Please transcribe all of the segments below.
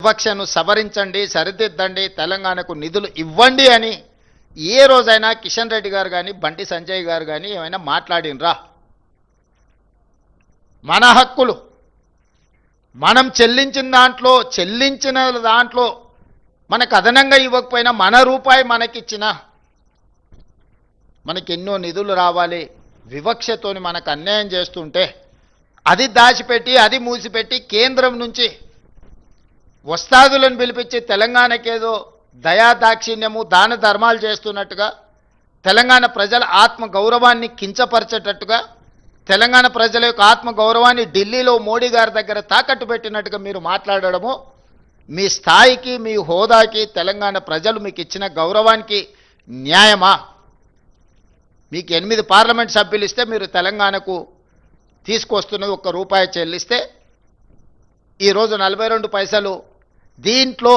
వివక్షను సవరించండి, సరిదిద్దండి, తెలంగాణకు నిధులు ఇవ్వండి అని ఏ రోజైనా కిషన్ రెడ్డి గారు కానీ బండి సంజయ్ గారు కానీ ఏమైనా మాట్లాడినరా? మన హక్కులు మనం చెల్లించిన దాంట్లో మనకు అదనంగా ఇవ్వకపోయినా మన రూపాయి మనకిచ్చినా మనకి ఎన్నో నిధులు రావాలి. వివక్షతోని మనకు అన్యాయం చేస్తుంటే అది దాచిపెట్టి అది మూసిపెట్టి కేంద్రం నుంచి వస్తాదులను పిలిపించి తెలంగాణకేదో దయాదాక్షిణ్యము దాన ధర్మాలు చేస్తున్నట్టుగా, తెలంగాణ ప్రజల ఆత్మ గౌరవాన్ని కించపరిచేటట్టుగా, తెలంగాణ ప్రజల యొక్క ఆత్మ గౌరవాన్ని ఢిల్లీలో మోడీ గారి దగ్గర తాకట్టు పెట్టినట్టుగా మీరు మాట్లాడడము మీ స్థాయికి, మీ హోదాకి, తెలంగాణ ప్రజలు మీకు ఇచ్చిన గౌరవానికి న్యాయమా? మీకు 8 పార్లమెంట్ సభ్యులు ఇస్తే మీరు తెలంగాణకు తీసుకొస్తున్నది ₹1 చెల్లిస్తే ఈరోజు 42 పైసలు. దీంట్లో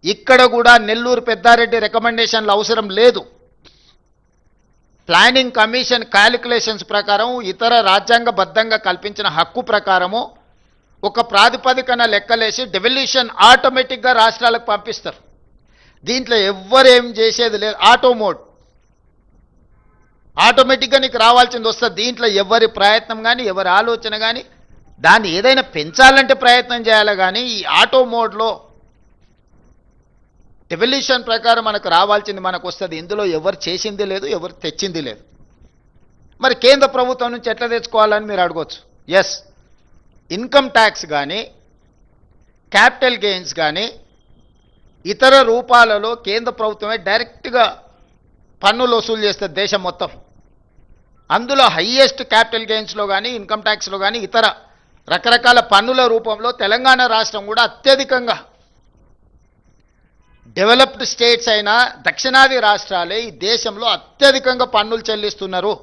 ఇక్కడ కూడా నెల్లూరు పెద్దారెడ్డి రికమెండేషన్లు అవసరం లేదు. ప్లానింగ్ కమిషన్ క్యాలిక్యులేషన్స్ ప్రకారం, ఇతర రాజ్యాంగబద్ధంగా కల్పించిన హక్కు ప్రకారము ఒక ప్రాతిపదికన లెక్కలేసి డెవల్యూషన్ ఆటోమేటిక్గా రాష్ట్రాలకు పంపిస్తారు. దీంట్లో ఎవ్వరేం చేసేది లేదు. ఆటో మోడ్ ఆటోమేటిక్గా నీకు రావాల్సింది వస్తుంది. దీంట్లో ఎవరి ప్రయత్నం కానీ ఎవరి ఆలోచన కానీ దాన్ని ఏదైనా పెంచాలంటే ప్రయత్నం చేయాలి. కానీ ఈ ఆటో మోడ్లో డెవల్యూషన్ ప్రకారం మనకు రావాల్సింది మనకు వస్తుంది. ఇందులో ఎవరు చేసింది లేదు, ఎవరు తెచ్చింది లేదు. మరి కేంద్ర ప్రభుత్వం నుంచి ఎట్లా తెచ్చుకోవాలని మీరు అడగవచ్చు. ఎస్, ఇన్కమ్ ట్యాక్స్ కానీ క్యాపిటల్ గెయిన్స్ కానీ ఇతర రూపాలలో కేంద్ర ప్రభుత్వమే డైరెక్ట్గా పన్నులు వసూలు చేస్తుంది దేశం మొత్తం. అందులో హయ్యెస్ట్ క్యాపిటల్ గెయిన్స్లో కానీ ఇన్కమ్ ట్యాక్స్లో కానీ ఇతర రకరకాల పన్నుల రూపంలో తెలంగాణ రాష్ట్రం కూడా అత్యధికంగా, డెవలప్డ్ స్టేట్స్ అయినా దక్షిణాది రాష్ట్రాలే ఈ దేశంలో అత్యధికంగా పన్నులు చెల్లిస్తున్నారు.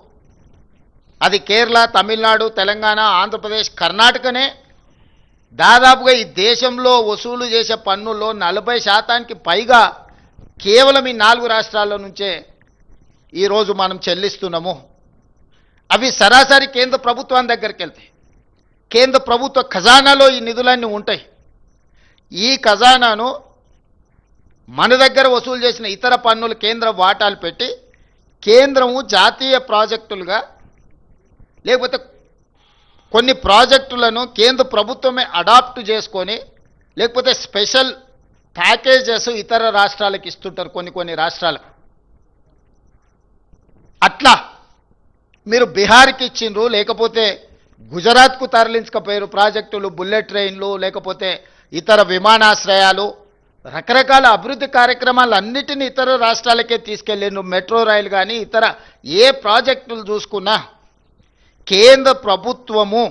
అది కేరళ, తమిళనాడు, తెలంగాణ, ఆంధ్రప్రదేశ్, కర్ణాటకనే దాదాపుగా ఈ దేశంలో వసూలు చేసే పన్నుల్లో 40% పైగా కేవలం ఈ 4 రాష్ట్రాల నుంచే ఈరోజు మనం చెల్లిస్తున్నాము. అవి సరాసరి కేంద్ర ప్రభుత్వం దగ్గరికి వెళ్తాయి. కేంద్ర ప్రభుత్వ ఖజానాలో ఈ నిధులన్నీ ఉంటాయి. ఈ ఖజానాను మన దగ్గర వసూలు చేసిన ఇతర పన్నులు కేంద్ర వాటాలు పెట్టి కేంద్రము జాతీయ ప్రాజెక్టులుగా, లేకపోతే కొన్ని ప్రాజెక్టులను కేంద్ర ప్రభుత్వమే అడాప్ట్ చేసుకొని, లేకపోతే స్పెషల్ ప్యాకేజెస్ ఇతర రాష్ట్రాలకు ఇస్తుంటారు కొన్ని రాష్ట్రాలకు. అట్లా మీరు బీహార్కి ఇచ్చిండ్రు, లేకపోతే గుజరాత్కు తరలించకపోయారు ప్రాజెక్టులు, బుల్లెట్ ట్రైన్లు, లేకపోతే ఇతర విమానాశ్రయాలు, రకరకాల అభివృద్ధి కార్యక్రమాలు అన్నిటినీ ఇతర రాష్ట్రాలకే తీసుకెళ్ళిండ్రు. మెట్రో రైలు కానీ ఇతర ఏ ప్రాజెక్టులు చూసుకున్నా కేంద్ర ప్రభుత్వము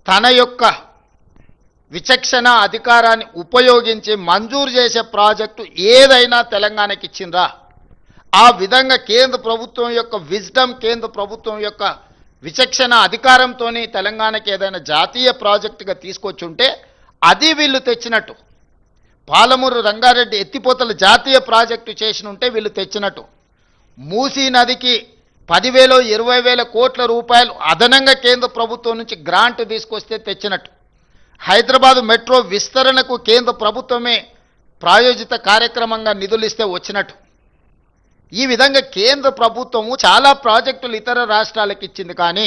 తన యొక్క విచక్షణ అధికారాన్ని ఉపయోగించి మంజూరు చేసే ప్రాజెక్టు ఏదైనా తెలంగాణకి ఇచ్చిండ్రా? ఆ విధంగా కేంద్ర ప్రభుత్వం యొక్క విజ్డమ్, కేంద్ర ప్రభుత్వం యొక్క విచక్షణ అధికారంతో తెలంగాణకి ఏదైనా జాతీయ ప్రాజెక్టుగా తీసుకొచ్చి ఉంటే అది వీళ్ళు తెచ్చినట్టు. పాలమూరు రంగారెడ్డి ఎత్తిపోతల జాతీయ ప్రాజెక్టు చేసిన ఉంటే వీళ్ళు తెచ్చినట్టు. మూసీ నదికి 10,000 20,000 కోట్ల రూపాయలు అదనంగా కేంద్ర ప్రభుత్వం నుంచి గ్రాంట్ తీసుకొస్తే తెచ్చినట్టు. హైదరాబాదు మెట్రో విస్తరణకు కేంద్ర ప్రభుత్వమే ప్రాయోజిత కార్యక్రమంగా నిధులు ఇస్తే వచ్చినట్టు. ఈ విధంగా కేంద్ర ప్రభుత్వము చాలా ప్రాజెక్టులు ఇతర రాష్ట్రాలకు ఇచ్చింది. కానీ